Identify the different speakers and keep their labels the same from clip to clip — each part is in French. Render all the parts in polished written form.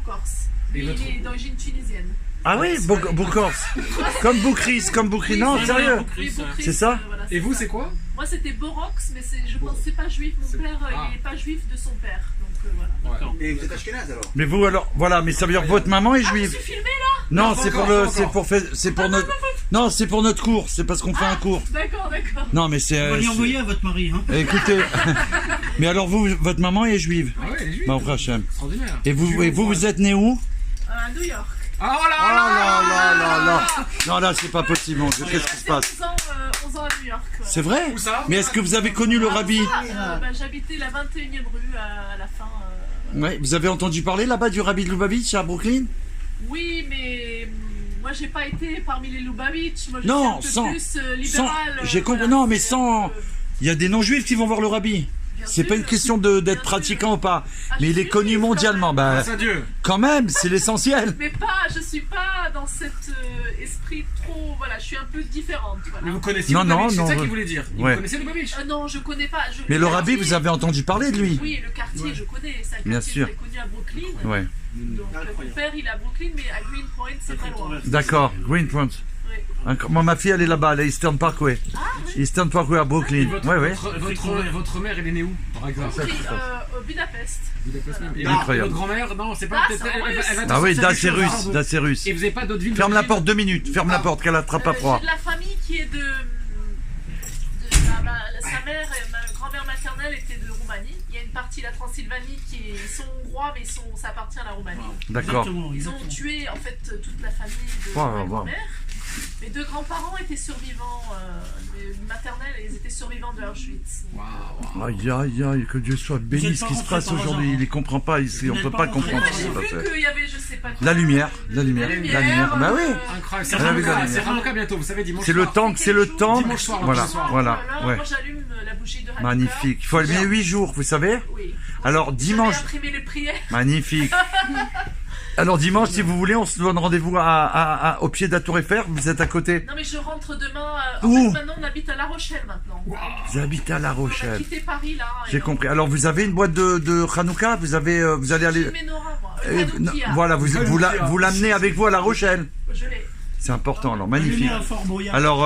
Speaker 1: Corse.
Speaker 2: Et
Speaker 1: Il
Speaker 2: votre-
Speaker 1: est d'origine tunisienne.
Speaker 3: Ah oui, Boucorse. Comme Boukris,
Speaker 1: Oui,
Speaker 3: non,
Speaker 1: c'est
Speaker 3: sérieux.
Speaker 1: Oui, Boukris,
Speaker 3: C'est ça
Speaker 1: voilà,
Speaker 2: Et vous,
Speaker 1: ça.
Speaker 2: c'est quoi?
Speaker 1: Moi, c'était Borox, mais je pense que c'est pas juif. Mon père, il est pas juif de son père. Donc voilà.
Speaker 2: Ouais.
Speaker 4: Et vous êtes ashkénaze alors?
Speaker 3: Mais vous alors, voilà, mais ça veut dire que votre maman est
Speaker 1: Ah, je
Speaker 3: juive.
Speaker 1: suis filmée là.
Speaker 3: Non,
Speaker 2: pas
Speaker 3: c'est pour
Speaker 2: encore,
Speaker 3: le,
Speaker 2: pas
Speaker 3: c'est
Speaker 2: encore.
Speaker 3: pour faire, c'est pour notre, non, c'est pour notre cours, c'est parce qu'on fait un cours.
Speaker 1: D'accord.
Speaker 3: Non, mais c'est.
Speaker 5: On va lui envoyer à votre mari, hein.
Speaker 3: Écoutez, mais alors vous, votre maman est juive.
Speaker 2: Ah ouais, les juifs.
Speaker 3: Bah, Hachem.
Speaker 2: Extraordinaire.
Speaker 3: Et vous êtes né où?
Speaker 1: À New York.
Speaker 2: Ah oh
Speaker 3: Oh
Speaker 2: là
Speaker 3: là. Non, là, c'est pas possible. Mon Dieu, qu'est-ce qui se passe?
Speaker 1: 11 ans à New York. Ouais.
Speaker 3: C'est vrai?
Speaker 2: Où ça?
Speaker 3: Mais est-ce que vous avez connu le rabbi?
Speaker 1: J'habitais la 21e rue à la fin.
Speaker 3: Ouais, vous avez entendu parler là-bas du rabbi de Lubavitch à Brooklyn?
Speaker 1: Oui, mais moi j'ai pas été parmi les Lubavitch. Moi je
Speaker 3: Non,
Speaker 1: suis un
Speaker 3: sans-
Speaker 1: peu plus libéral.
Speaker 3: j'ai compris. Non, mais sans. Il y a des non-juifs qui vont voir le rabbi. C'est pas une question d'être pratiquant ou pas. Mais il est connu mondialement. Bah,
Speaker 2: Grâce à Dieu.
Speaker 3: quand même, c'est l'essentiel.
Speaker 1: Mais je suis pas dans cet esprit trop. Voilà, je suis un peu différente. Voilà.
Speaker 2: Mais vous connaissez
Speaker 3: Non,
Speaker 2: Lubavitch,
Speaker 3: non,
Speaker 2: c'est ça
Speaker 3: non,
Speaker 2: qu'il voulait dire.
Speaker 3: ouais.
Speaker 2: Vous connaissez Lubavitch?
Speaker 1: Non, je connais pas.
Speaker 3: Mais le rabbi, vous avez entendu parler de lui?
Speaker 1: Oui, le quartier, je connais. C'est un quartier
Speaker 3: Bien sûr.
Speaker 1: très connu à Brooklyn.
Speaker 3: Ouais.
Speaker 1: Donc mon père, il est à Brooklyn, mais à Greenpoint, c'est pas loin.
Speaker 3: D'accord. Greenpoint.
Speaker 1: Oui.
Speaker 3: Moi, ma fille, elle est là-bas, à Eastern Parkway.
Speaker 1: Ah, oui.
Speaker 3: Eastern Parkway à Brooklyn. Ouais.
Speaker 2: Votre mère, elle est née où, par exemple?
Speaker 1: Budapest.
Speaker 2: Et
Speaker 3: Incroyable.
Speaker 2: votre grand-mère, non, c'est pas
Speaker 1: Ah,
Speaker 2: peut-être.
Speaker 1: c'est en russe.
Speaker 2: Elle va
Speaker 3: Ah oui,
Speaker 2: sortir
Speaker 3: Da,
Speaker 2: quelque
Speaker 3: c'est
Speaker 2: chose,
Speaker 3: russe.
Speaker 2: pardon.
Speaker 3: Da, c'est russe.
Speaker 2: Et vous avez pas d'autres villes?
Speaker 3: Ferme la
Speaker 2: d'origine?
Speaker 3: porte 2 minutes. Ferme la porte, qu'elle attrape pas
Speaker 1: J'ai
Speaker 3: froid.
Speaker 1: de la famille qui est de sa mère, ma grand-mère maternelle était de Roumanie. Il y a une partie de la Transylvanie ils sont hongrois, mais ça appartient à la Roumanie.
Speaker 3: D'accord.
Speaker 5: Exactement,
Speaker 1: Ils ont
Speaker 5: exactement.
Speaker 1: tué en fait toute la famille de
Speaker 3: Wow,
Speaker 1: ma
Speaker 3: wow.
Speaker 1: grand-mère. Mes deux grands-parents étaient survivants, maternels, et ils étaient survivants de Auschwitz.
Speaker 3: Aïe, que Dieu soit
Speaker 5: Vous
Speaker 3: béni
Speaker 5: êtes
Speaker 3: ce
Speaker 5: pas
Speaker 3: qui se
Speaker 5: rentré
Speaker 3: passe
Speaker 5: par
Speaker 3: aujourd'hui.
Speaker 5: hasard, hein.
Speaker 3: Il ne comprend pas ici.
Speaker 5: Vous
Speaker 3: On
Speaker 5: n'êtes
Speaker 3: peut
Speaker 5: pas
Speaker 3: pas
Speaker 5: rentré
Speaker 3: comprendre
Speaker 5: par
Speaker 3: ce qui
Speaker 1: J'ai
Speaker 3: se
Speaker 1: vu
Speaker 3: passe.
Speaker 1: qu'il y avait, je sais pas quoi.
Speaker 3: La lumière. Bah oui.
Speaker 2: Incroyable. C'est
Speaker 3: Ah, la
Speaker 2: Hanouka,
Speaker 3: lumière.
Speaker 2: c'est Hanouka bientôt, vous savez, dimanche
Speaker 3: C'est le
Speaker 2: soir.
Speaker 3: temps, c'est le temps.
Speaker 2: Dimanche soir,
Speaker 3: Voilà,
Speaker 2: dimanche soir.
Speaker 3: voilà.
Speaker 1: Alors,
Speaker 3: Ouais.
Speaker 1: moi j'allume la bougie de Hanouka.
Speaker 3: Magnifique. Il faut allumer 8 jours, vous savez?
Speaker 1: Oui.
Speaker 3: Alors, dimanche.
Speaker 1: J'avais imprimé les prières.
Speaker 3: Magnifique. Alors dimanche, si vous voulez, on se donne rendez-vous au pied de la Tour Eiffel. Vous êtes à côté.
Speaker 1: Non mais je rentre demain. En
Speaker 3: Où?
Speaker 1: fait, maintenant on habite à La Rochelle maintenant.
Speaker 3: Vous habitez à La
Speaker 1: On a
Speaker 3: Rochelle.
Speaker 1: quitté Paris là.
Speaker 3: J'ai compris. Alors vous avez une boîte de Hanouka. Vous allez aller.
Speaker 1: J'ai Menorah, moi.
Speaker 3: Non,
Speaker 1: Hanoukia.
Speaker 3: voilà, vous l'amenez avec vous à La Rochelle.
Speaker 1: Je l'ai.
Speaker 3: C'est important. Alors
Speaker 5: Allumez
Speaker 3: magnifique.
Speaker 5: à Fort Boyard.
Speaker 3: Alors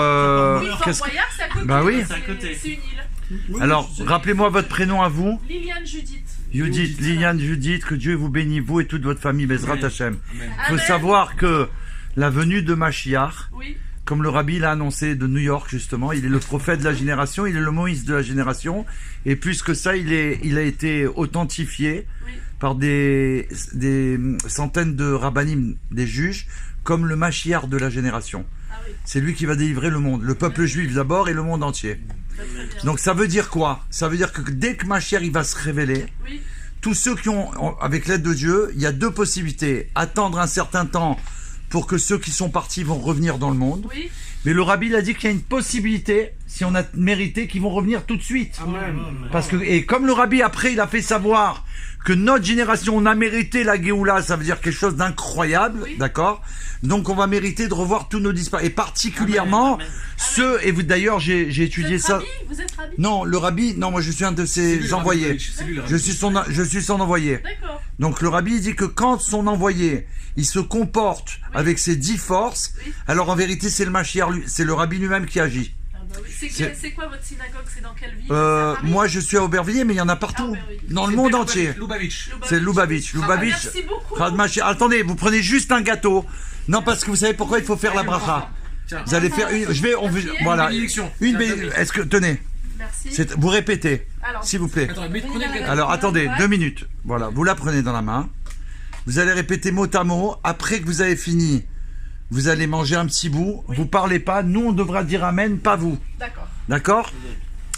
Speaker 1: Oui, Fort
Speaker 3: qu'est-ce que-
Speaker 1: Boyard, c'est à côté.
Speaker 3: Bah oui.
Speaker 5: C'est à côté.
Speaker 1: C'est une île.
Speaker 5: Oui,
Speaker 3: alors
Speaker 5: je sais.
Speaker 3: rappelez-moi votre prénom à vous.
Speaker 1: Liliane Judith.
Speaker 3: Judith, Liliane, Judith, que Dieu vous bénisse, vous et toute votre famille, Bezrat Hashem. Il faut
Speaker 1: Amen.
Speaker 3: savoir que la venue de Mashiach,
Speaker 1: Oui.
Speaker 3: comme le rabbi l'a annoncé de New York justement, il est le prophète de la génération, il est le Moïse de la génération, et plus que ça, il a été authentifié
Speaker 1: Oui.
Speaker 3: par des centaines de rabbinim, des juges, comme le Mashiach de la génération.
Speaker 1: Ah oui.
Speaker 3: C'est lui qui va délivrer le monde, le peuple juif d'abord et le monde entier.
Speaker 1: Très, très bien.
Speaker 3: Donc ça veut dire quoi? Ça veut dire que dès que Mashiach il va se révéler,
Speaker 1: Oui.
Speaker 3: tous ceux qui ont, avec l'aide de Dieu, il y a deux possibilités. Attendre un certain temps pour que ceux qui sont partis vont revenir dans le monde.
Speaker 1: Oui.
Speaker 3: Mais le rabbi il a dit qu'il y a une possibilité, si on a mérité, qu'ils vont revenir tout de suite. Parce que, et comme le rabbi après il a fait savoir que notre génération, on a mérité la Géoula, ça veut dire quelque chose d'incroyable,
Speaker 1: Oui.
Speaker 3: d'accord? Donc on va mériter de revoir tous nos disparus. Et particulièrement ceux, et vous d'ailleurs j'ai étudié ça.
Speaker 1: Vous êtes rabbi?
Speaker 3: Non, le rabbi, non, moi je suis un de
Speaker 2: C'est lui,
Speaker 3: ses
Speaker 2: le
Speaker 3: envoyés.
Speaker 2: rabbi, c'est lui, le rabbi.
Speaker 3: Je suis son envoyé.
Speaker 1: D'accord.
Speaker 3: Donc le rabbi il dit que quand son envoyé il se comporte avec ses 10 forces,
Speaker 1: Oui.
Speaker 3: alors en vérité c'est le Mashiach, c'est le rabbi lui-même qui agit.
Speaker 1: Ah bah oui.
Speaker 3: C'est-
Speaker 1: C'est quoi votre synagogue? C'est dans quelle ville? C'est à Paris?
Speaker 3: Moi je suis à Aubervilliers, mais il y en a partout,
Speaker 1: Ah, Aubervilliers.
Speaker 3: dans le monde entier.
Speaker 2: Lubavitch.
Speaker 3: C'est Lubavitch. Lubavitch.
Speaker 1: Merci beaucoup.
Speaker 3: Chad Mashiach. Attendez, vous prenez juste un gâteau. Non, parce que vous savez pourquoi il faut faire la bracha.
Speaker 2: Tiens.
Speaker 3: Vous allez faire une. Voilà.
Speaker 2: bénédiction.
Speaker 3: Une.
Speaker 2: Tiens, tenez.
Speaker 3: Est-ce que tenez,
Speaker 1: Merci.
Speaker 3: vous répétez,
Speaker 1: Alors,
Speaker 3: s'il vous plaît.
Speaker 2: Attends, mais prenez le gâteau.
Speaker 3: Alors attendez,
Speaker 1: Ouais.
Speaker 3: 2 minutes. Voilà, vous la prenez dans la main. Vous allez répéter mot à mot. Après que vous avez fini, vous allez manger un petit bout.
Speaker 1: Oui.
Speaker 3: Vous parlez pas. Nous, on devra dire amen, pas vous.
Speaker 1: d'accord.
Speaker 3: D'accord?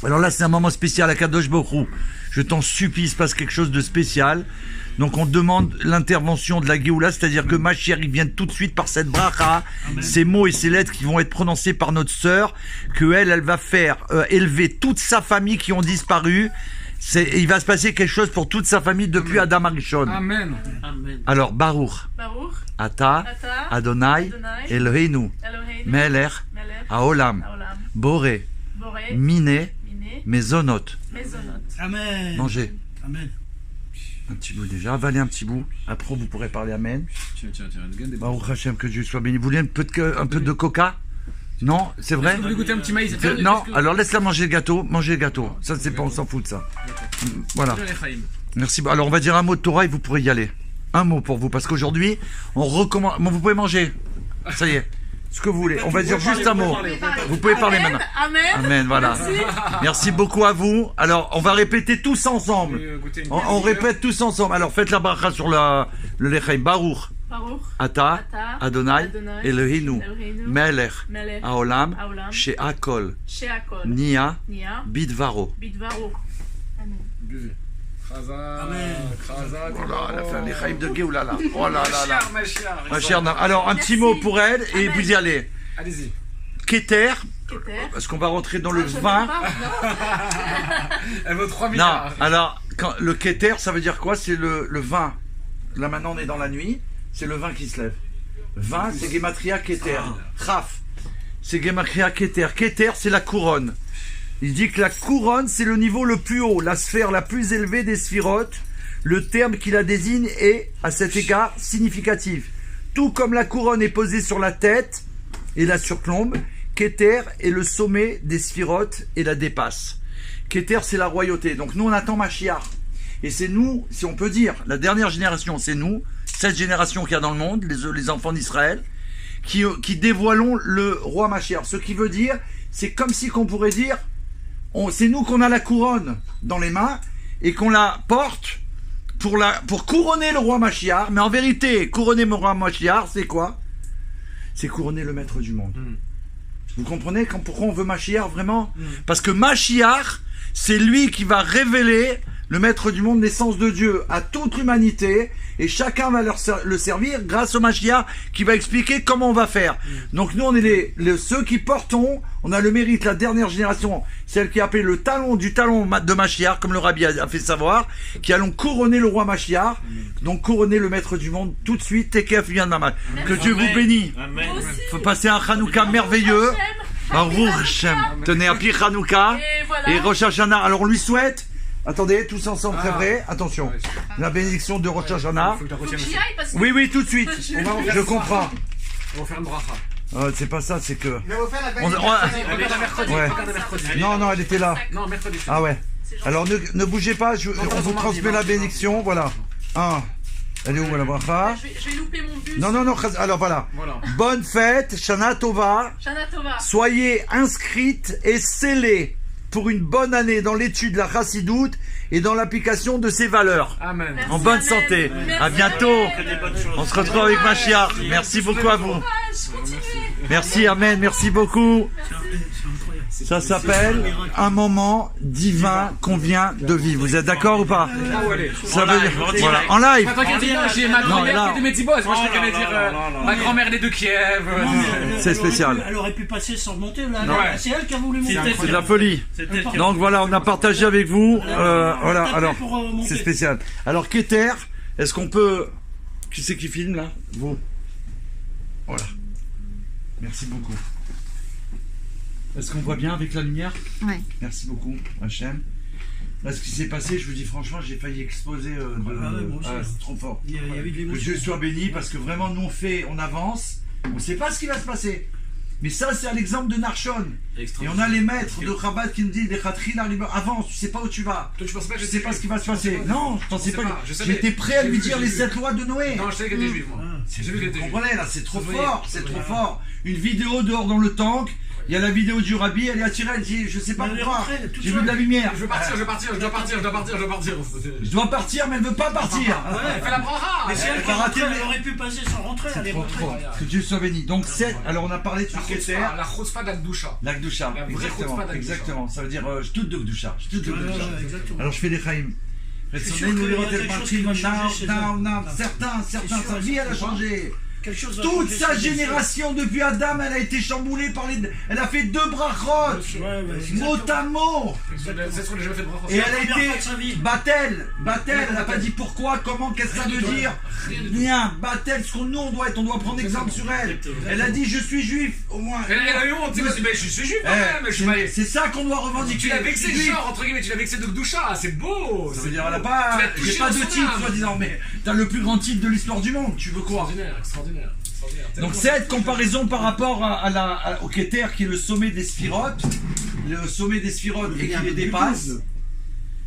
Speaker 3: Alors là, c'est un moment spécial à Kadosh Baruch Hu. Je t'en supplie, il se passe quelque chose de spécial. Donc on demande l'intervention de la Géoula, c'est-à-dire que Mashiach il vient tout de suite par cette bracha, ces mots et ces lettres qui vont être prononcés par notre sœur, que elle va faire élever toute sa famille qui ont disparu. Il va se passer quelque chose pour toute sa famille depuis Adam Arishon.
Speaker 2: Amen.
Speaker 5: Amen.
Speaker 3: Alors Baruch,
Speaker 1: Baruch.
Speaker 3: Ata,
Speaker 1: Ata.
Speaker 3: Adonai,
Speaker 1: Adonai.
Speaker 3: Eloheinu,
Speaker 1: Eloheinu.
Speaker 3: Melech,
Speaker 1: Melech.
Speaker 3: Haolam,
Speaker 1: Haolam.
Speaker 3: Boré,
Speaker 1: Boré.
Speaker 3: Miné,
Speaker 1: Miné.
Speaker 3: Mezonot.
Speaker 1: Maisonnot.
Speaker 5: Amen.
Speaker 3: Mangez.
Speaker 5: Amen.
Speaker 3: Un petit bout déjà, avalez un petit bout. Après, vous pourrez parler Amen.
Speaker 2: Tiens, regarde des
Speaker 3: Baruch Hashem, que Dieu soit béni. Vous voulez un peu de coca? Non, c'est vrai?
Speaker 2: Vous voulez goûter un petit maïs?
Speaker 3: Non, alors laisse-la manger le gâteau. Mangez le gâteau. Ça, c'est pas, on s'en fout de ça. Voilà. Merci. Alors, on va dire un mot de Torah et vous pourrez y aller. Un mot pour vous, parce qu'aujourd'hui, on recommande. Bon, vous pouvez manger. Ça y est. Ce que vous voulez. On va dire juste un mot. Vous pouvez parler maintenant. Amen, voilà. Merci beaucoup à vous. Alors, on va répéter tous ensemble. On répète tous ensemble. Alors, faites la bracha sur le lechaim. Baruch. Ata, Adonai, Eloheinu, Melech, Haolam, She'akol, Nia, Bidvaro.
Speaker 2: Amen.
Speaker 3: Voilà, la fin des chaim de Géoula là. Oh là là là. Ma chère, alors un petit mot pour elle et vous y allez.
Speaker 2: Allez-y.
Speaker 3: Keter, parce qu'on va rentrer dans le vin.
Speaker 2: Elle vaut 3 milliards.
Speaker 3: Non, alors le Keter, ça veut dire quoi? C'est le vin. Là maintenant on est dans la nuit, c'est le vin qui se lève. Vin, c'est Gematria Keter. Chaf, c'est Gematria Keter. Keter, c'est la couronne. Il dit que la couronne, c'est le niveau le plus haut, la sphère la plus élevée des sphirotes. Le terme qui la désigne est, à cet égard, significatif. Tout comme la couronne est posée sur la tête et la surplombe, Keter est le sommet des sphirotes et la dépasse. Keter, c'est la royauté. Donc nous, on attend Mashiach. Et c'est nous, si on peut dire, la dernière génération, c'est nous, cette génération qu'il y a dans le monde, les enfants d'Israël, qui dévoilons le roi Mashiach. Ce qui veut dire, c'est comme si qu'on pourrait dire, c'est nous qu'on a la couronne dans les mains et qu'on la porte pour couronner le roi Mashiach. Mais en vérité, couronner le roi Mashiach, c'est quoi? C'est couronner le maître du monde. Vous comprenez pourquoi on veut Mashiach vraiment? Parce que Mashiach, c'est lui qui va révéler le maître du monde, l'essence de Dieu à toute l'humanité, et chacun va le servir grâce au Mashiach qui va expliquer comment on va faire. Donc nous on est ceux qui portons, on a le mérite, la dernière génération, celle qui a appelé le talon de Mashiach, comme le Rabbi a fait savoir, qui allons couronner le roi Mashiach, donc couronner le maître du monde tout de suite. Tekef vient de la main. Que Dieu vous bénisse. Faut passer un Hanouka merveilleux. Baruch Hashem. Tenez, un pire Hanouka et Rosh Hashanah. Alors on lui souhaite. Attendez, tous ensemble, très vrai. Attention, la bénédiction de Rosh Hashanah. Oui, tout de suite. Je comprends.
Speaker 2: On va faire une bracha.
Speaker 3: C'est pas ça, c'est que.
Speaker 2: Mercredi.
Speaker 3: Non, elle était là.
Speaker 2: Non, mercredi.
Speaker 3: Ah ouais. Alors ne bougez pas, on vous transmet la bénédiction. Voilà. Elle est où la bracha?
Speaker 1: Je vais louper mon bus.
Speaker 3: Non. Alors voilà. Bonne fête, Shana Tova. Soyez inscrites et scellées pour une bonne année dans l'étude de la chassidoute et dans l'application de ses valeurs.
Speaker 2: Amen.
Speaker 3: En bonne santé. À bientôt. On se retrouve avec Mashiach. Merci beaucoup à vous. Merci, Amen. Merci beaucoup. Ça s'appelle un moment divin qu'on vient de vivre. Vous êtes d'accord ou pas? Ça veut dire, voilà, en live.
Speaker 2: J'ai ma grand-mère qui est de Médibos. Moi, je vais dire ma grand-mère elle est de Kiev.
Speaker 3: C'est spécial.
Speaker 4: Elle aurait pu passer sans monter là. C'est elle qui a voulu monter.
Speaker 3: C'est de la folie. Donc voilà, on a partagé avec vous. Voilà, alors c'est spécial. Alors Keter, est-ce qu'on peut... Qui c'est qui filme là? Vous. Voilà. Merci beaucoup. Est-ce qu'on voit bien avec la lumière?
Speaker 5: Oui.
Speaker 3: Merci beaucoup, Hachem. Là, ce qui s'est passé, je vous dis franchement, j'ai failli exploser. C'est trop fort. Que Dieu soit béni, parce que vraiment, nous on avance, on ne sait pas ce qui va se passer. Mais ça, c'est à l'exemple de Narshon. Et on a les maîtres de Chabad qui nous disent, les Khatrin, avance, tu sais pas où tu vas.
Speaker 2: Toi, tu penses pas que
Speaker 3: je sais pas ce qui va se passer. Non, je pensais pas. J'étais prêt à lui dire les 7 lois de Noé.
Speaker 2: Non, je savais qu'elle était juive, moi.
Speaker 3: Vous comprenez, là, c'est trop fort, c'est trop fort. Une vidéo dehors dans le tank. Il y a la vidéo du Rabbi, elle est attirée, elle dit, je sais pas pourquoi, j'ai vu de la lumière.
Speaker 2: Je dois partir.
Speaker 3: Je dois partir, mais elle veut pas partir.
Speaker 2: Elle fait la bracha.
Speaker 4: Mais si elle aurait pu passer sans rentrer, elle est rentrée.
Speaker 3: Que Dieu soit béni. Donc, alors on a parlé de ce Keter.
Speaker 2: La chospa d'Akdoucha.
Speaker 3: L'Akdoucha, exactement. Ça veut dire, je toute de Kdoucha. Alors je fais les chaim. Certains, sa vie elle a changé.
Speaker 4: Quelque chose va
Speaker 3: Toute
Speaker 4: changer
Speaker 3: sa
Speaker 4: sur les
Speaker 3: génération depuis Adam, elle a été chamboulée par les... Elle a fait 2 brachot, mot à mot.
Speaker 2: C'est ce qu'on a jamais fait de brachot.
Speaker 3: Et elle a
Speaker 4: première fois de sa
Speaker 3: été
Speaker 4: vie.
Speaker 3: Batel, elle n'a pas dit pourquoi, comment, qu'est-ce que ça veut dire. Rien, Batel, ce qu'on nous on doit être, on doit prendre exemple sur elle. Elle a dit je suis juif, au moins.
Speaker 2: Elle a eu honte, tu sais, mais je suis juif quand même.
Speaker 3: C'est ça qu'on doit revendiquer.
Speaker 2: Tu l'as vexé le genre, entre guillemets, tu l'as vexé de Gdoucha, c'est beau.
Speaker 3: Ça veut dire, elle a pas, j'ai pas de titre, soi-disant, mais t'as le plus grand titre de l'histoire du monde, tu veux quoi?
Speaker 2: Extraordinaire.
Speaker 3: Donc cette comparaison par rapport au Keter qui est le sommet des sphirotes, et qui les dépasse,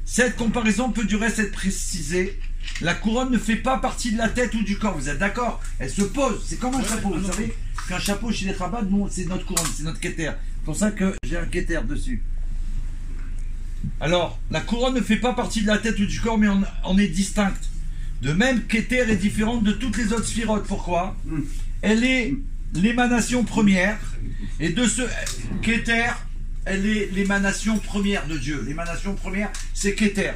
Speaker 3: cette comparaison peut du reste être précisée. La couronne ne fait pas partie de la tête ou du corps, vous êtes d'accord? Elle se pose, c'est comme un chapeau, vous savez qu'un chapeau chez les Chabad, nous c'est notre couronne, c'est notre Keter. C'est pour ça que j'ai un Keter dessus. Alors, la couronne ne fait pas partie de la tête ou du corps, mais on est distincte. De même, Keter est différente de toutes les autres sphirotes. Pourquoi? Elle est l'émanation première, et de ce Keter, elle est l'émanation première de Dieu. L'émanation première, c'est Keter.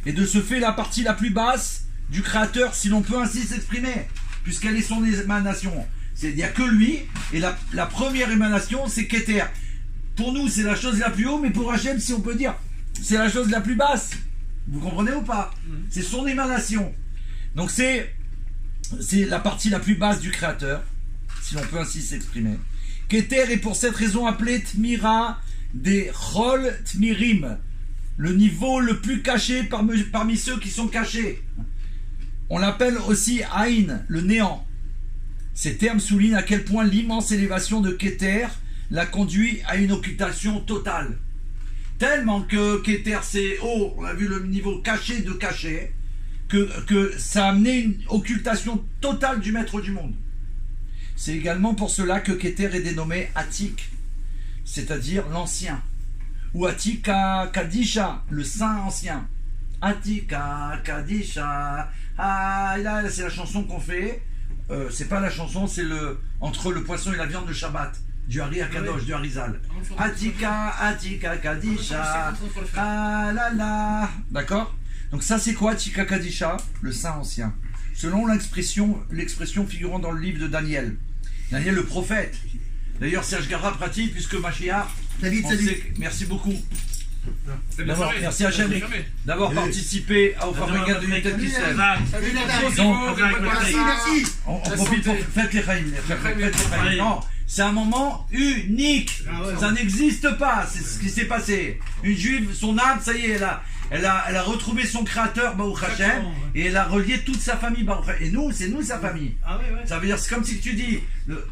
Speaker 3: Et de ce fait, la partie la plus basse du Créateur, si l'on peut ainsi s'exprimer, puisqu'elle est son émanation. Il n'y a que lui, et la première émanation, c'est Keter. Pour nous, c'est la chose la plus haute, mais pour Hachem, si on peut dire, c'est la chose la plus basse. Vous comprenez ou pas? C'est son émanation. Donc c'est la partie la plus basse du Créateur, si l'on peut ainsi s'exprimer. Keter est pour cette raison appelé Tmira des Chol Tmirim, le niveau le plus caché parmi ceux qui sont cachés. On l'appelle aussi Aïn, le néant. Ces termes soulignent à quel point l'immense élévation de Keter l'a conduit à une occultation totale. Tellement que Keter c'est haut, on a vu le niveau caché de caché, que ça a amené une occultation totale du maître du monde. C'est également pour cela que Keter est dénommé Atik, c'est-à-dire l'ancien, ou Atika Kadisha, le saint ancien. Atika Kadisha, ah là c'est la chanson qu'on fait, c'est pas la chanson, c'est entre le poisson et la viande de Shabbat, du Hari Akadosh, du Harizal. Atika Kadisha, ah là là, d'accord? Donc ça c'est quoi Tika Kadisha? Le saint ancien. Selon l'expression figurant dans le livre de Daniel. Daniel le prophète. D'ailleurs Serge Garra pratique puisque Mashiach. David, merci beaucoup. D'abord, merci Hachem d'avoir participé au fabricat de l'unité de Kislev.
Speaker 4: Merci.
Speaker 3: On profite pour faites les Chaim. Non, c'est un moment unique. Ça n'existe pas. C'est ce qui s'est passé. Une juive, son âme, ça y est, elle a retrouvé son créateur, Baruch Hashem, et elle a relié toute sa famille, Baruch Hashem. Et nous, c'est nous sa famille. Ça veut dire, c'est comme si tu dis, le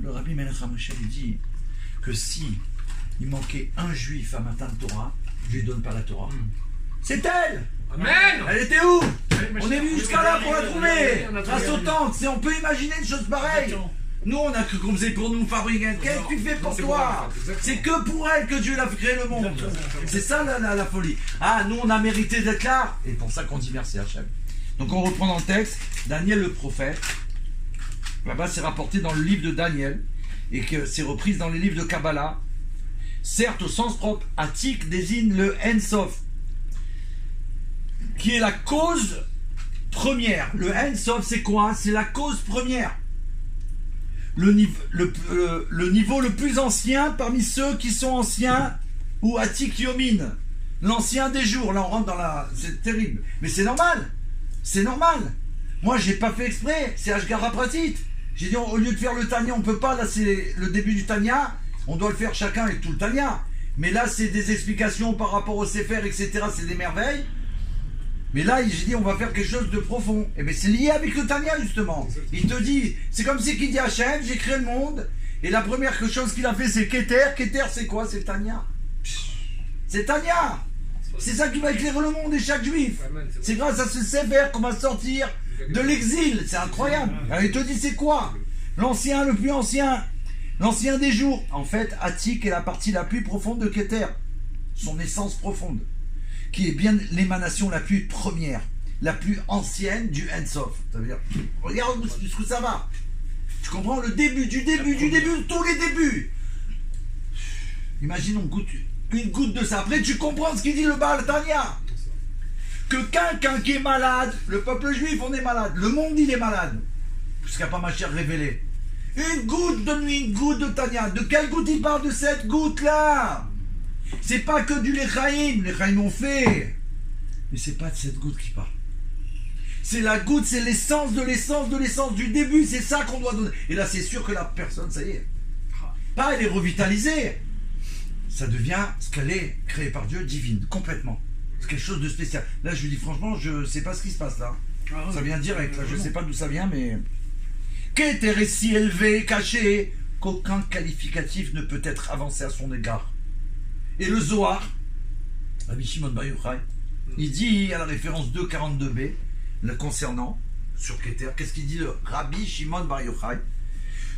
Speaker 3: Rabbi Melech HaMoshe lui dit que si il manquait un juif à Matan Torah, je lui donne pas la Torah. C'est elle.
Speaker 2: Amen.
Speaker 3: Elle était où? On est venu jusqu'à là pour la trouver. Grâce au temps, on peut imaginer une chose pareille. Nous, on a cru qu'on faisait pour nous fabriquer. Qu'est-ce que tu fais pour toi? C'est que pour elle que Dieu a créé le monde. C'est ça la folie. Ah, nous, on a mérité d'être là. Et pour ça qu'on dit merci à Hachem. Donc, on reprend dans le texte. Daniel le prophète. Là-bas, c'est rapporté dans le livre de Daniel. Et que c'est repris dans les livres de Kabbalah. Certes, au sens propre, Atik désigne le Ensof, qui est la cause première. Le Ensof, c'est quoi? C'est la cause première. Le niveau le plus ancien parmi ceux qui sont anciens, ou Atik Yomin, l'ancien des jours. Là, on rentre dans la... C'est terrible. Mais c'est normal. C'est normal. Moi, j'ai pas fait exprès. C'est Ashgara Pratit. J'ai dit, au lieu de faire le Tanya, on peut pas. Là, c'est le début du Tanya. On doit le faire chacun avec tout le Tanya. Mais là, c'est des explications par rapport au Sefer, etc. C'est des merveilles. Mais là, j'ai dit, on va faire quelque chose de profond. Et bien, c'est lié avec le Tanya, justement. Il te dit, c'est comme si qu'il dit Hachem, j'ai créé le monde. Et la première chose qu'il a fait, c'est Keter. Keter, c'est quoi? C'est Tanya. C'est Tanya. C'est ça qui va éclairer le monde et chaque juif. C'est grâce à ce Sefer qu'on va sortir de l'exil. C'est incroyable. Alors, il te dit, c'est quoi? L'ancien, le plus ancien. L'ancien des jours. En fait, Atik est la partie la plus profonde de Keter. Son essence profonde. Qui est bien l'émanation la plus première, la plus ancienne du Ensof. Ça veut dire, regarde jusqu'où ça va. Tu comprends le début, du début, tous les débuts. Imagine, on goûte une goutte de ça. Après, tu comprends ce qu'il dit le Baal Tanya. Que quelqu'un qui est malade, le peuple juif, on est malade. Le monde, il est malade. jusqu'à pas ma chère révélée. Une goutte de Tania. De quelle goutte il parle de cette goutte-là? C'est pas que du Lechaïm. Lechaïm ont fait. Mais c'est pas de cette goutte qui parle. C'est la goutte, c'est l'essence de l'essence de l'essence du début. C'est ça qu'on doit donner. Et là, c'est sûr que la personne, ça y est. Pas elle est revitalisée. Ça devient ce qu'elle est, créée par Dieu, divine, complètement. C'est quelque chose de spécial. Là, je lui dis franchement, je sais pas ce qui se passe là. Ça vient direct, là. Je sais pas d'où ça vient, mais... Qu'était récit élevé, caché, qu'aucun qualificatif ne peut être avancé à son égard. Et le Zohar, Rabbi Shimon Bar Yochai, il dit à la référence 242b, le concernant, sur Keter, qu'est-ce qu'il dit le Rabbi Shimon Bar Yochai?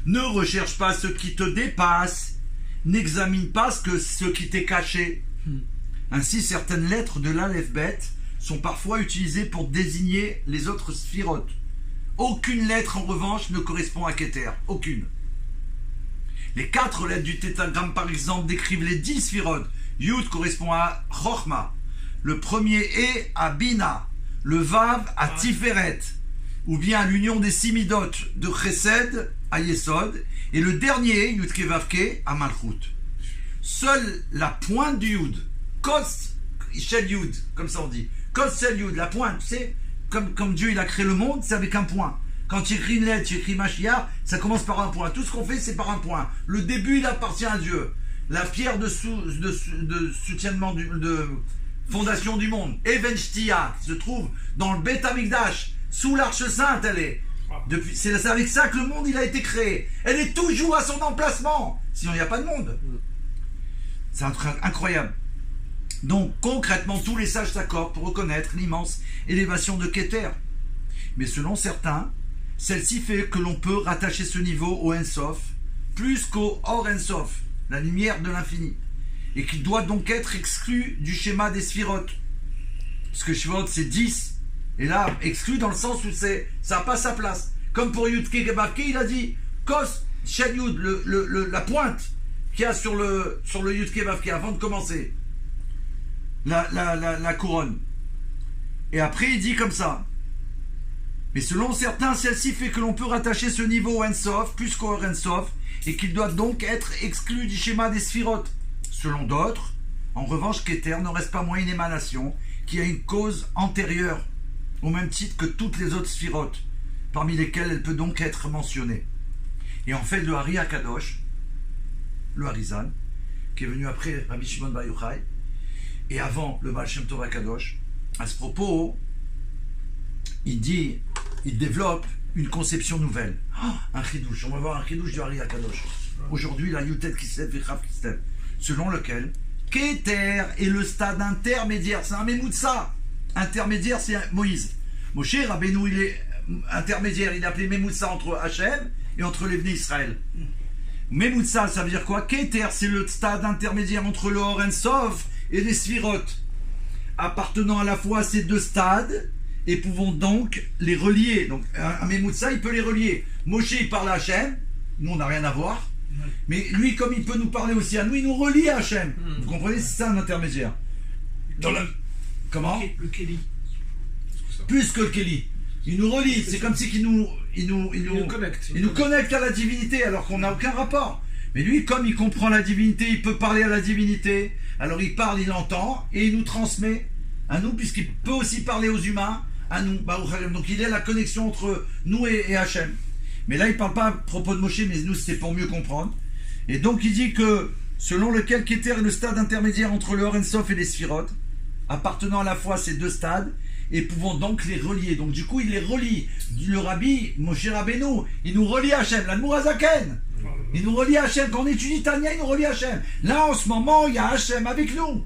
Speaker 3: Ne recherche pas ce qui te dépasse, n'examine pas ce qui t'est caché. Ainsi, certaines lettres de l'Aleph-Bet sont parfois utilisées pour désigner les autres sphirotes. Aucune lettre, en revanche, ne correspond à Keter. Aucune. Les 4 lettres du tétragramme, par exemple, décrivent les 10 sphirotes. Yud correspond à Chochma. Le premier est à Bina. Le Vav à Tiferet. Ou bien à l'union des 6 midot de Chesed à Yesod. Et le dernier, Yud Kevavke, à Malchut. Seule la pointe du Yud, Kos Shel Yud, comme ça on dit. Kos Shel Yud, la pointe, tu sais, comme Dieu il a créé le monde, c'est avec un point. Quand tu écris une lettre, tu écris Mashiach, ça commence par un point. Tout ce qu'on fait, c'est par un point. Le début, il appartient à Dieu. La pierre de soutiennement, de fondation du monde, Even Shtia, qui se trouve dans le Beth Amikdash, sous l'Arche Sainte, elle est. C'est avec ça que le monde il a été créé. Elle est toujours à son emplacement. Sinon, il n'y a pas de monde. C'est un truc incroyable. Donc, concrètement, tous les sages s'accordent pour reconnaître l'immense élévation de Keter. Mais selon certains, celle-ci fait que l'on peut rattacher ce niveau au Ensof, plus qu'au Or Ensof, la lumière de l'infini, et qu'il doit donc être exclu du schéma des sphirotes. Parce que Shivot, c'est 10. Et là, exclu dans le sens où ça n'a pas sa place. Comme pour Yud Kevavke, il a dit Kos Shel Yud, la pointe qu'il y a sur le Yud Kevavke avant de commencer la couronne. Et après, il dit comme ça. Mais selon certains, celle-ci fait que l'on peut rattacher ce niveau au Ensof, plus qu'au Ensof, et qu'il doit donc être exclu du schéma des sphirotes. Selon d'autres, en revanche, Keter ne reste pas moins une émanation qui a une cause antérieure, au même titre que toutes les autres sphirotes, parmi lesquelles elle peut donc être mentionnée. Et en fait, le Hari Akadosh, le Harizan, qui est venu après Rabbi Shimon Bar Yochai, et avant le Baal Shem Tov Akadosh, à ce propos, il développe une conception nouvelle. Un chidouche. On va voir un chidouche du Hari Akadosh. Aujourd'hui, la Yutet Kislev et Chav Kislev, selon lequel Keter est le stade intermédiaire. C'est un Memoutsa. Intermédiaire, c'est Moïse. Moshe Rabbeinu, il est intermédiaire. Il est appelé Memoutsa entre Hachem et entre les Bnei Israël. Memoutsa, ça veut dire quoi? Keter, c'est le stade intermédiaire entre le Or Ensof et les Sphirotes, appartenant à la fois à ces deux stades, et pouvons donc les relier. Donc un Memoutsa, il peut les relier. Moshe, il parle à Hachem, nous on n'a rien à voir, mais lui, comme il peut nous parler aussi à nous, il nous relie à Hachem. Vous comprenez? C'est ça un intermédiaire. Comment?
Speaker 4: Le Kéli.
Speaker 3: Plus que le Kéli. Il nous relie, c'est comme si il nous connecte à la divinité, alors qu'on n'a aucun rapport. Mais lui, comme il comprend la divinité, il peut parler à la divinité, alors il parle, il entend, et il nous transmet à nous, puisqu'il peut aussi parler aux humains, à nous. Donc il est la connexion entre nous et Hachem. Mais là, il ne parle pas à propos de Moshe, mais nous, c'est pour mieux comprendre. Et donc il dit que, selon lequel Keter est le stade intermédiaire entre le Or Ensof et les Sphirotes, appartenant à la fois à ces deux stades, et pouvant donc les relier. Donc du coup, il les relie. Le Rabbi, Moshe Rabbeinu, il nous relie à Hachem. L'Admour Hazaken, il nous relie à Hachem. Quand on étudie Tania, il nous relie à Hachem. Là, en ce moment, il y a Hachem avec nous.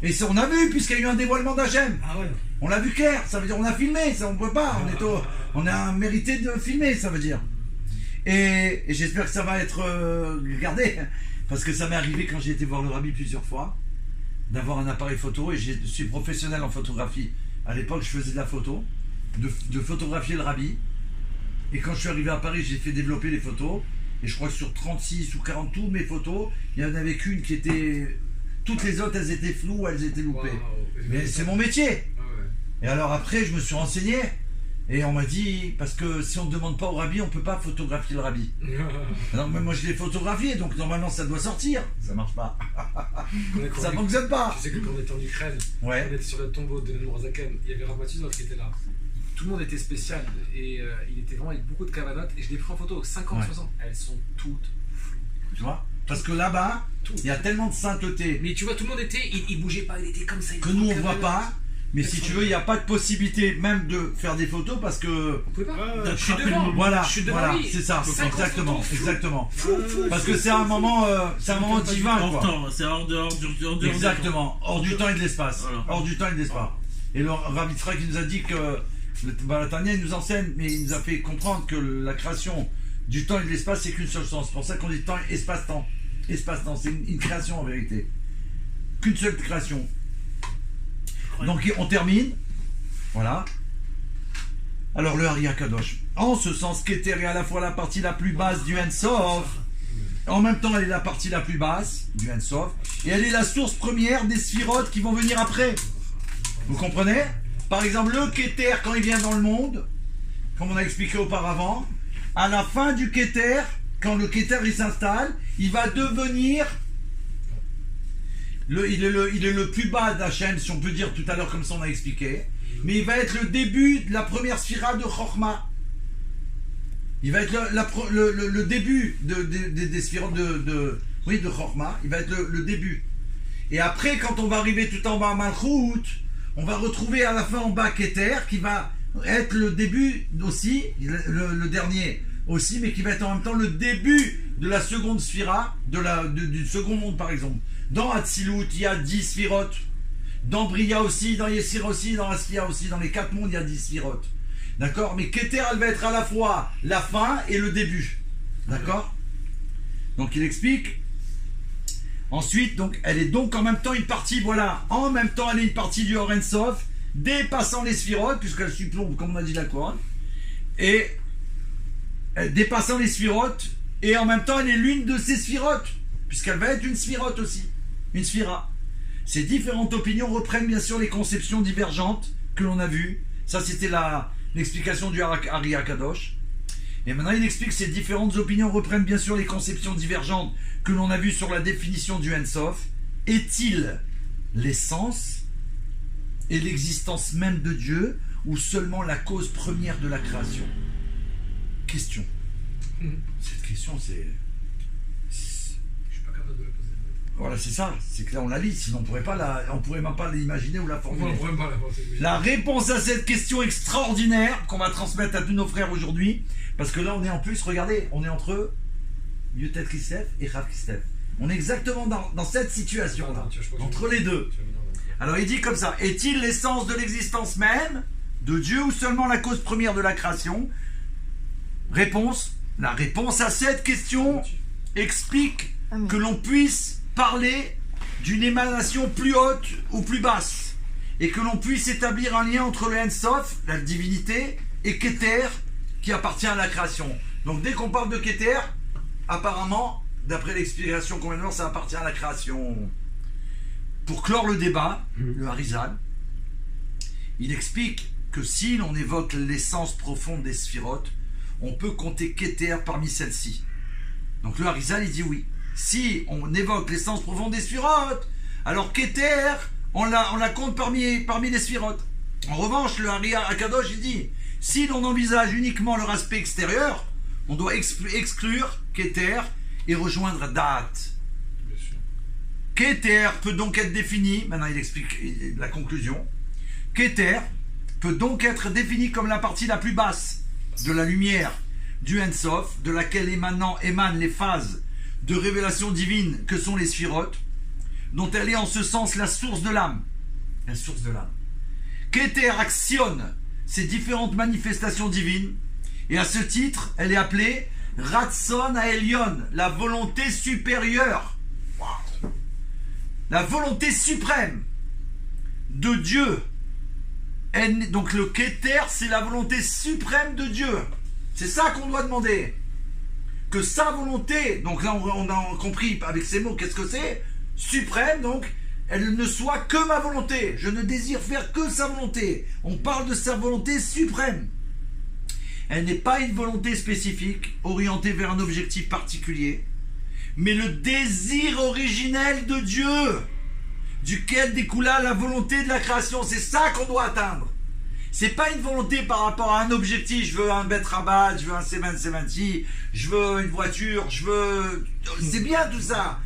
Speaker 3: Et ça, on a vu, puisqu'il y a eu un dévoilement d'Hachem. On l'a vu clair, ça veut dire on a filmé, ça on ne peut pas. On a mérité de filmer, ça veut dire. Et j'espère que ça va être regardé, parce que ça m'est arrivé quand j'ai été voir le Rabbi plusieurs fois, d'avoir un appareil photo, et je suis professionnel en photographie. À l'époque, je faisais de la photo, de photographier le Rabbi. Et quand je suis arrivé à Paris, j'ai fait développer les photos. Et je crois que sur 36 ou 40 toutes mes photos, il n'y en avait qu'une qui était... Toutes les autres, elles étaient floues, elles étaient loupées. Mais c'est mon métier. Et alors après, je me suis renseigné. Et on m'a dit, parce que si on ne demande pas au rabbi, on ne peut pas photographier le rabbi. Alors, mais moi je l'ai photographié, donc normalement ça doit sortir. Ça marche pas. Ça fonctionne pas.
Speaker 2: Tu sais que quand on était en Ukraine, on était sur le tombeau de Nourazaken, il y avait Rav Matizov qui était là. Tout le monde était spécial et il était vraiment avec beaucoup de cavanotes et je l'ai pris en photo, 50, 60. Elles sont toutes floues.
Speaker 3: Tu vois? Parce que là-bas, il y a tellement de sainteté.
Speaker 2: Mais tu vois, tout le monde était, il bougeait pas, il était comme ça.
Speaker 3: Que nous on voit pas. Mais si tu veux, il n'y a pas de possibilité même de faire des photos parce que.
Speaker 2: On peut pas.
Speaker 3: Je suis devant. Voilà, c'est ça. Exactement. Parce que c'est un moment divin, quoi.
Speaker 4: C'est hors de
Speaker 3: Exactement. Hors du temps et de l'espace. Hors du temps et de l'espace. Et le Rav Yitzhak qui nous a dit que le Balatania il nous enseigne, mais il nous a fait comprendre que la création du temps et de l'espace c'est qu'une seule chose. C'est pour ça qu'on dit temps, espace-temps. Espace-temps, c'est une création en vérité. Qu'une seule création. Donc on termine. Voilà. Alors le Ari Akadosh. En ce sens qu'Éther est à la fois la partie la plus basse du Ein Sof. En même temps elle est la partie la plus basse du Ein Sof. Et elle est la source première des sphirotes qui vont venir après. Vous comprenez? Par exemple le Kéter quand il vient dans le monde, comme on a expliqué auparavant, à la fin du Kéter, quand le Kéter il s'installe, il va devenir... il est le plus bas d'Hachem, si on peut dire tout à l'heure comme ça on a expliqué. Mais il va être le début de la première sphira de Chokhmah. Il va être le début des sphirotes de Chokhmah. Il va être le début. Et après, quand on va arriver tout en bas à Malchut, on va retrouver à la fin en bas Kéter, qui va être le début aussi, le dernier aussi, mais qui va être en même temps le début de la seconde sphira, du second monde par exemple. Dans Hatzilut, il y a 10 sphirotes. Dans Bria aussi, dans Yessir aussi, dans Askia aussi, dans les 4 mondes, il y a 10 sphirotes. D'accord? Mais Kéter, elle va être à la fois la fin et le début. D'accord? Donc il explique. Ensuite, donc, elle est donc en même temps une partie, voilà, en même temps, elle est une partie du Or Ein Sof, dépassant les sphirotes, puisqu'elle surplombe, comme on a dit, la couronne. Et dépassant les sphirotes, et en même temps, elle est l'une de ces sphirotes, puisqu'elle va être une sphirote aussi. Une sphira. Ces différentes opinions reprennent bien sûr les conceptions divergentes que l'on a vues. Ça, c'était l'explication du Ari Akadosh. Et maintenant, il explique que ces différentes opinions reprennent bien sûr les conceptions divergentes que l'on a vues sur la définition du Ein Sof. Est-il l'essence et l'existence même de Dieu ou seulement la cause première de la création? Question. Cette question, c'est... Voilà, c'est ça. C'est que là, on la lit. Sinon, on pourrait même pas l'imaginer ou la formuler. La réponse à cette question extraordinaire qu'on va transmettre à tous nos frères aujourd'hui, parce que là, on est en plus, regardez, on est entre Yutet Kislev et Rav Kislev. On est exactement dans cette situation-là, entre les deux. Alors, il dit comme ça, est-il l'essence de l'existence même de Dieu ou seulement la cause première de la création? Réponse. La réponse à cette question explique que l'on puisse parler d'une émanation plus haute ou plus basse et que l'on puisse établir un lien entre le Ein Sof, la divinité, et Kéter qui appartient à la création. Donc dès qu'on parle de Kéter, apparemment, d'après l'explication qu'on vient de voir, ça appartient à la création. Pour clore le débat, le Harizal, il explique que si l'on évoque l'essence profonde des sphirotes, on peut compter Kéter parmi celles-ci. Donc le Harizal, il dit oui. Si on évoque l'essence profonde des sphirotes, alors Kéter, on la compte parmi les sphirotes. En revanche, le Ari Akadosh, il dit, si l'on envisage uniquement leur aspect extérieur, on doit exclure Kéter et rejoindre Da'at. Kéter peut donc être défini, maintenant il explique la conclusion, Kéter peut donc être défini comme la partie la plus basse de la lumière du Ein Sof, de laquelle émanent les phases de révélation divine que sont les sphirotes, dont elle est en ce sens la source de l'âme. La source de l'âme. Kéter actionne ces différentes manifestations divines, et à ce titre, elle est appelée Ratson Haelyon, la volonté supérieure. Wow. La volonté suprême de Dieu. Donc le Kéter, c'est la volonté suprême de Dieu. C'est ça qu'on doit demander. Que sa volonté, donc là on a compris avec ces mots qu'est-ce que c'est, suprême, donc elle ne soit que ma volonté, je ne désire faire que sa volonté, on parle de sa volonté suprême, Elle n'est pas une volonté spécifique, orientée vers un objectif particulier, mais le désir originel de Dieu, duquel découla la volonté de la création. C'est ça qu'on doit atteindre. C'est pas une volonté par rapport à un objectif. Je veux un Bet Rabat, je veux un C20, je veux une voiture, je veux... C'est bien tout ça.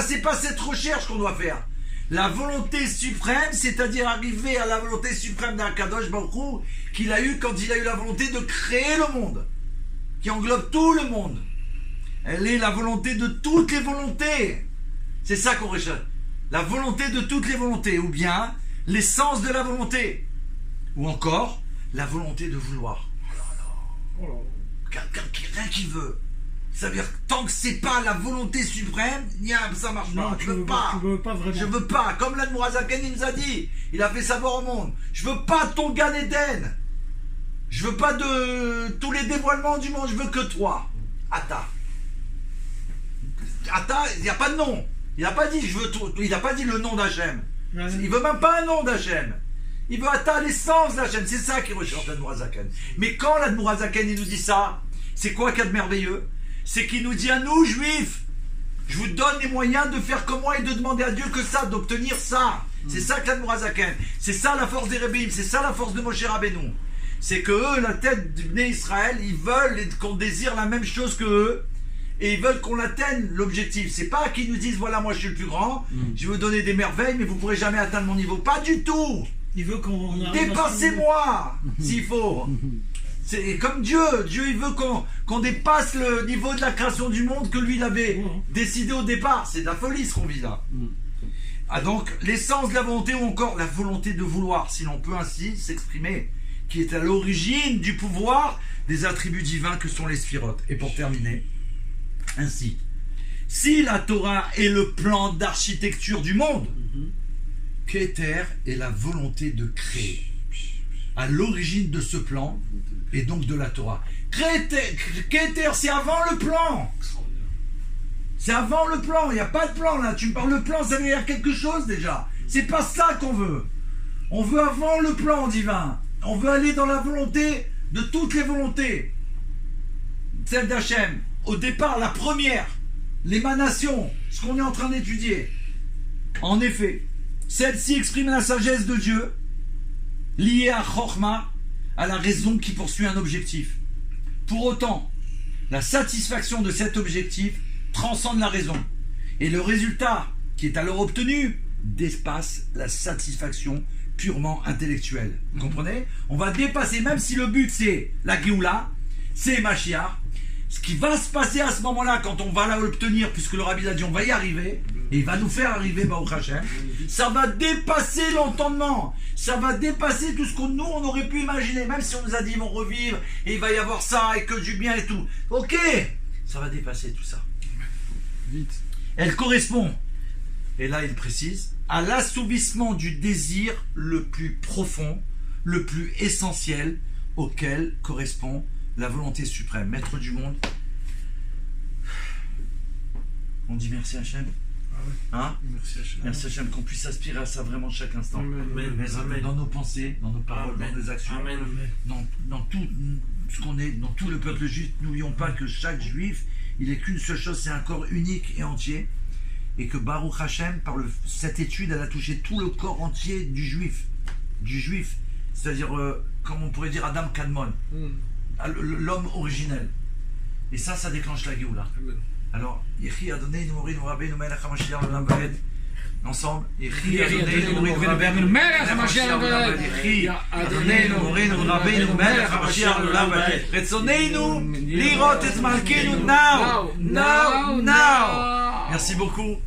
Speaker 3: C'est pas cette recherche qu'on doit faire. La volonté suprême, c'est-à-dire arriver à la volonté suprême d'un Kadosh Baruch Hu, qu'il a eu quand il a eu la volonté de créer le monde, qui englobe tout le monde. Elle est la volonté de toutes les volontés. C'est ça qu'on recherche. La volonté de toutes les volontés, ou bien l'essence de la volonté, ou encore la volonté de vouloir. Quelqu'un qui veut. Ça veut dire que tant que c'est pas la volonté suprême, ça marche pas. Je veux pas.
Speaker 4: Tu veux pas vraiment.
Speaker 3: Je veux pas. Comme l'Admour Azaken il nous a dit, il a fait savoir au monde. Je veux pas ton Gan Eden. Je veux pas de tous les dévoilements du monde. Je veux que toi. Atta. Atta, il n'y a pas de nom. Il n'a pas dit je veux tout. Il n'a pas dit le nom d'Hachem. Il veut même pas un nom d'Hachem. Il veut Atta l'essence d'Hachem. C'est ça qu'il recherche l'Admour Azaken. Mais quand l'Admour Azaken il nous dit ça, c'est quoi qu'il y a de merveilleux? C'est qu'il nous dit à nous, juifs, je vous donne les moyens de faire comme moi et de demander à Dieu que ça, d'obtenir ça. C'est ça que l'Admour Azaken. C'est ça la force des Rebbeim, c'est ça la force de Moshe Rabbeinu. C'est que eux, la tête du Bnei Israël, ils veulent qu'on désire la même chose que eux, et ils veulent qu'on atteigne l'objectif. C'est pas qu'ils nous disent, voilà, moi je suis le plus grand, je vais vous donner des merveilles, mais vous pourrez jamais atteindre mon niveau. Pas du tout.
Speaker 4: Il veut qu'on
Speaker 3: dépassez-moi, s'il faut. C'est comme Dieu. Dieu, il veut qu'on dépasse le niveau de la création du monde que lui, il avait décidé au départ. C'est de la folie, ce qu'on vit là. Ah, donc, l'essence de la volonté ou encore la volonté de vouloir, si l'on peut ainsi s'exprimer, qui est à l'origine du pouvoir des attributs divins que sont les sphirotes. Et pour terminer, ainsi, si la Torah est le plan d'architecture du monde, Keter est la volonté de créer. À l'origine de ce plan, et donc de la Torah. Keter, c'est avant le plan. C'est avant le plan, il n'y a pas de plan là. Tu me parles de plan, ça veut dire quelque chose déjà. C'est pas ça qu'on veut. On veut avant le plan divin. On veut aller dans la volonté de toutes les volontés. Celle d'Hachem. Au départ, la première, l'émanation, ce qu'on est en train d'étudier. En effet, celle-ci exprime la sagesse de Dieu, liée à Chokhmah, à la raison qui poursuit un objectif. Pour autant, la satisfaction de cet objectif transcende la raison. Et le résultat qui est alors obtenu dépasse la satisfaction purement intellectuelle. Vous comprenez? On va dépasser, même si le but c'est la Géoula, c'est Mashiach, ce qui va se passer à ce moment-là, quand on va l'obtenir, puisque le Rabbi a dit on va y arriver, et il va nous faire arriver, Baruch Hashem, ça va dépasser l'entendement, ça va dépasser tout ce qu'on nous on aurait pu imaginer, même si on nous a dit ils vont revivre, et il va y avoir ça, et que du bien et tout. Ok, ça va dépasser tout ça. Vite. Elle correspond, et là il précise, à l'assouvissement du désir le plus profond, le plus essentiel, auquel correspond la volonté suprême, maître du monde. On dit merci Hachem. Hein? Merci Hachem, qu'on puisse aspirer à ça vraiment chaque instant. Amen. Dans nos pensées, dans nos paroles, dans nos actions, dans tout ce qu'on est, dans tout le peuple juif. N'oublions pas que chaque juif, il est qu'une seule chose, c'est un corps unique et entier. Et que Baruch Hashem, par cette étude, elle a touché tout le corps entier du juif. C'est-à-dire, comme on pourrait dire Adam Kadmon, l'homme originel. Et ça déclenche la Géoula. Alors, Yechi Adonai Nourinu Rabbeinu Melech HaMashiach L'Olam Vaed. Ensemble. Yechi Adonai Nourinu Rabbeinu Melech HaMashiach L'Olam Vaed. Yechi Adonai Nourinu Rabbeinu Melech HaMashiach L'Olam Vaed. Retzoneinu lirot et malkeinu now. Merci beaucoup.